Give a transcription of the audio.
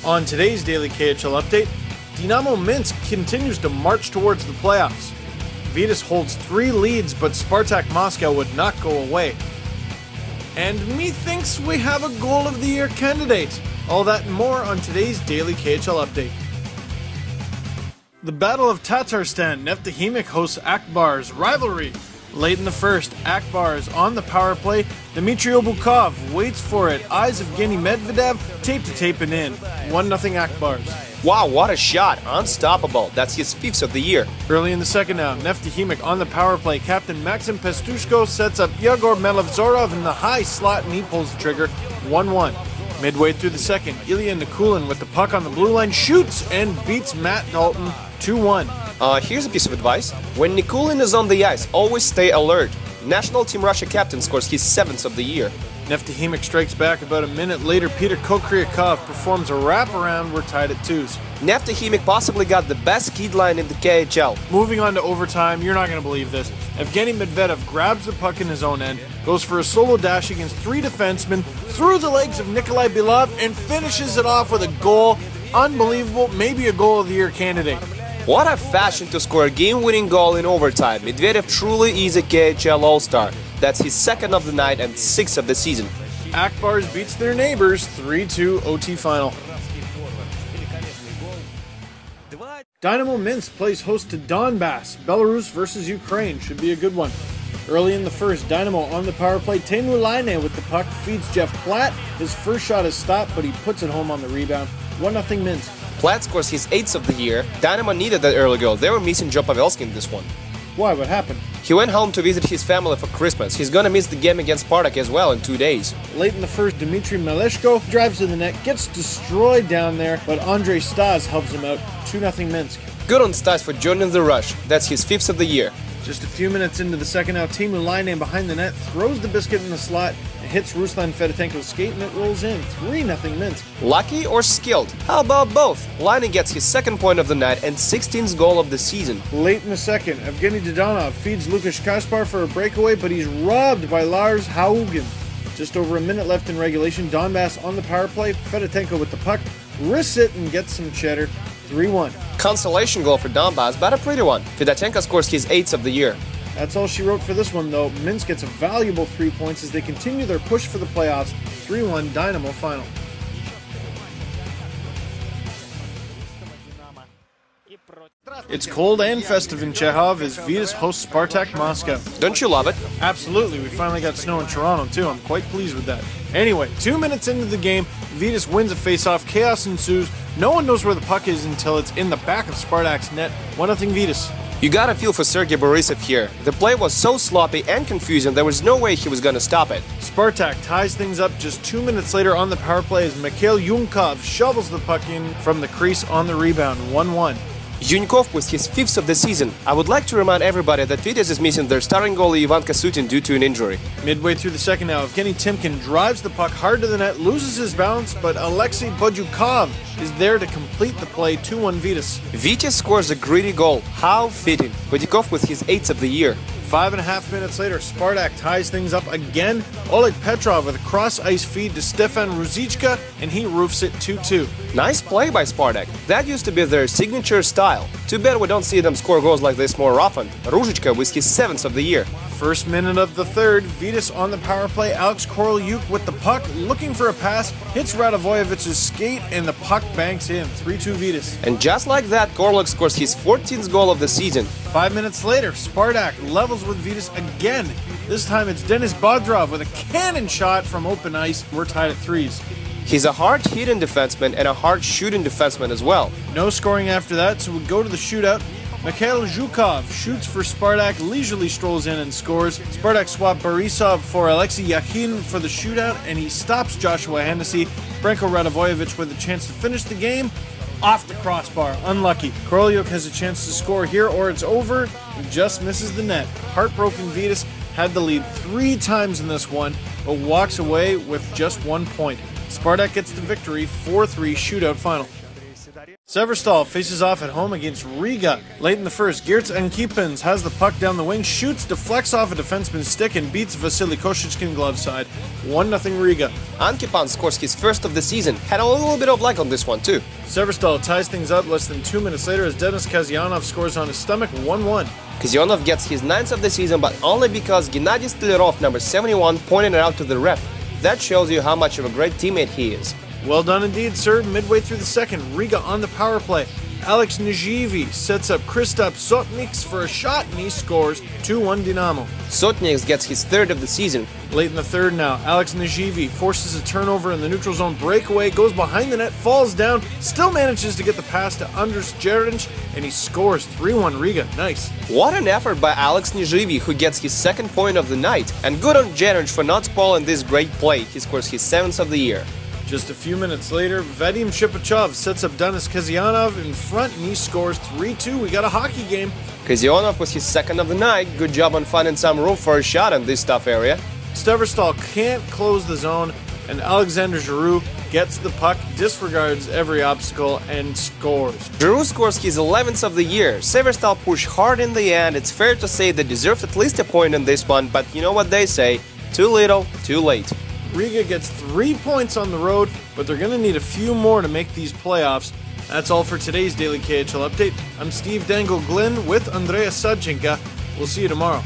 On today's Daily KHL update, Dynamo Minsk continues to march towards the playoffs. Vityaz holds 3 leads, but Spartak Moscow would not go away. And methinks we have a Goal of the Year candidate. All that and more on today's Daily KHL update. The Battle of Tatarstan, Neftekhimik hosts Akbar's rivalry. Late in the first, Akbar is on the power play. Dmitry Obukov waits for it. Eyes of Evgeny Medvedev tape to tape it in. 1-0 Akbars. Wow, what a shot! Unstoppable. That's his 5th of the year. Early in the second now, Neftekhimik on the power play. Captain Maxim Pestushko sets up Yegor Melovzorov in the high slot and he pulls the trigger. 1-1. Midway through the second, Ilya Nikulin with the puck on the blue line shoots and beats Matt Dalton 2-1. Here's a piece of advice. When Nikulin is on the ice, always stay alert. National Team Russia captain scores his 7th of the year. Neftekhimik strikes back about a minute later. Peter Kokryakov performs a wraparound. We're tied at 2s. Neftekhimik possibly got the best skid line in the KHL. Moving on to overtime, you're not going to believe this. Evgeny Medvedev grabs the puck in his own end, goes for a solo dash against 3 defensemen, through the legs of Nikolai Belov, and finishes it off with a goal. Unbelievable, maybe a Goal of the Year candidate. What a fashion to score a game-winning goal in overtime. Medvedev truly is a KHL All-Star. That's his 2nd of the night and 6th of the season. Akbars beats their neighbors 3-2 OT final. Dynamo Minsk plays host to Donbass. Belarus versus Ukraine should be a good one. Early in the first, Dynamo on the power play. Teemu Laine with the puck feeds Jeff Platt. His first shot is stopped, but he puts it home on the rebound. 1-0 Minsk. Platt scores his 8th of the year. Dynamo needed that early goal. They were missing Joe Pavelski in this one. Why? What happened? He went home to visit his family for Christmas. He's gonna miss the game against Spartak as well in 2 days. Late in the first, Dmitry Meleshko drives to the net, gets destroyed down there, but Andrei Stas helps him out. 2-0 Minsk. Good on Stas for joining the rush. That's his 5th of the year. Just a few minutes into the second now, Teemu Laine behind the net throws the biscuit in the slot and hits Ruslan Fedotenko's skate and it rolls in. 3-0 Minsk. Lucky or skilled? How about both? Laine gets his 2nd point of the night and 16th goal of the season. Late in the second, Evgeny Dodonov feeds Lukasz Kaspar for a breakaway, but he's robbed by Lars Haugen. Just over a minute left in regulation, Donbass on the power play. Fedotenko with the puck, wrists it and gets some cheddar. 3-1. Consolation goal for Donbass, but a pretty one. Fedotenko scores his 8th of the year. That's all she wrote for this one, though. Minsk gets a valuable 3 points as they continue their push for the playoffs. 3-1 Dynamo final. It's cold and festive in Chekhov as Vityaz hosts Spartak Moscow. Don't you love it? Absolutely. We finally got snow in Toronto, too. I'm quite pleased with that. Anyway, 2 minutes into the game, Vityaz wins a face-off. Chaos ensues. No one knows where the puck is until it's in the back of Spartak's net. 1-0 Vityaz. You gotta feel for Sergei Borisov here. The play was so sloppy and confusing, there was no way he was gonna stop it. Spartak ties things up just 2 minutes later on the power play as Mikhail Yunkov shovels the puck in from the crease on the rebound. 1-1. Yunkov with his 5th of the season. I would like to remind everybody that Vityaz is missing their starting goalie Ivan Kasutin due to an injury. Midway through the second now, Evgeny Timkin drives the puck hard to the net, loses his balance, but Alexei Bodyukov is there to complete the play. 2-1 Vityaz. Vityaz scores a gritty goal. How fitting. Bodyukov with his 8th of the year. 5.5 minutes later, Spartak ties things up again. Oleg Petrov with a cross-ice feed to Stefan Ruzichka, and he roofs it 2-2. Nice play by Spartak. That used to be their signature style. Too bad we don't see them score goals like this more often. Ruzichka with his 7th of the year. First minute of the third, Vityaz on the power play. Alex Korolyuk with the puck, looking for a pass, hits Radovojevic's skate, and the puck banks in. 3-2 Vityaz. And just like that, Korolyuk scores his 14th goal of the season. 5 minutes later, Spartak levels with Vityaz again. This time it's Denis Bodrov with a cannon shot from open ice. We're tied at 3s. He's a hard-hitting defenseman and a hard-shooting defenseman as well. No scoring after that, so we go to the shootout. Mikhail Zhukov shoots for Spartak, leisurely strolls in and scores. Spartak swapped Borisov for Alexei Yakhin for the shootout, and he stops Joshua Hennessy. Branko Radovojevich with a chance to finish the game. Off the crossbar, unlucky. Korolyuk has a chance to score here or it's over. He just misses the net. Heartbroken Vityaz had the lead 3 times in this one, but walks away with just 1 point. Spartak gets the victory, 4-3 shootout final. Severstal faces off at home against Riga. Late in the first, Geertz Ankipins has the puck down the wing, shoots, deflects off a defenseman's stick, and beats Vasily Koshichkin glove side. 1-0 Riga. Ankipan scores his first of the season. Had a little bit of luck on this one too. Severstal ties things up less than 2 minutes later as Denis Kazyanov scores on his stomach. 1-1. Kazyanov gets his 9th of the season, but only because Gennady Stolarov, number 71, pointed it out to the ref. That shows you how much of a great teammate he is. Well done indeed, sir. Midway through the second, Riga on the power play. Alex Nijivi sets up Kristap Sotniks for a shot and he scores. 2-1 Dynamo. Sotniks gets his 3rd of the season. Late in the third now, Alex Nijivi forces a turnover in the neutral zone breakaway, goes behind the net, falls down, still manages to get the pass to Andrus Jerinc, and he scores. 3-1 Riga. Nice. What an effort by Alex Nijivi, who gets his 2nd point of the night. And good on Jerinc for not spoiling this great play. He scores his 7th of the year. Just a few minutes later, Vadim Shipachov sets up Denis Kazyanov in front and he scores. 3-2. We got a hockey game. Kazyanov was his 2nd of the night. Good job on finding some room for a shot in this tough area. Severstal can't close the zone, and Alexander Giroux gets the puck, disregards every obstacle, and scores. Giroux scores his 11th of the year. Severstal pushed hard in the end. It's fair to say they deserved at least a point in this one, but you know what they say, too little, too late. Riga gets 3 points on the road, but they're going to need a few more to make these playoffs. That's all for today's Daily KHL Update. I'm Steve Dangle Glynn with Andrea Sadchenka. We'll see you tomorrow.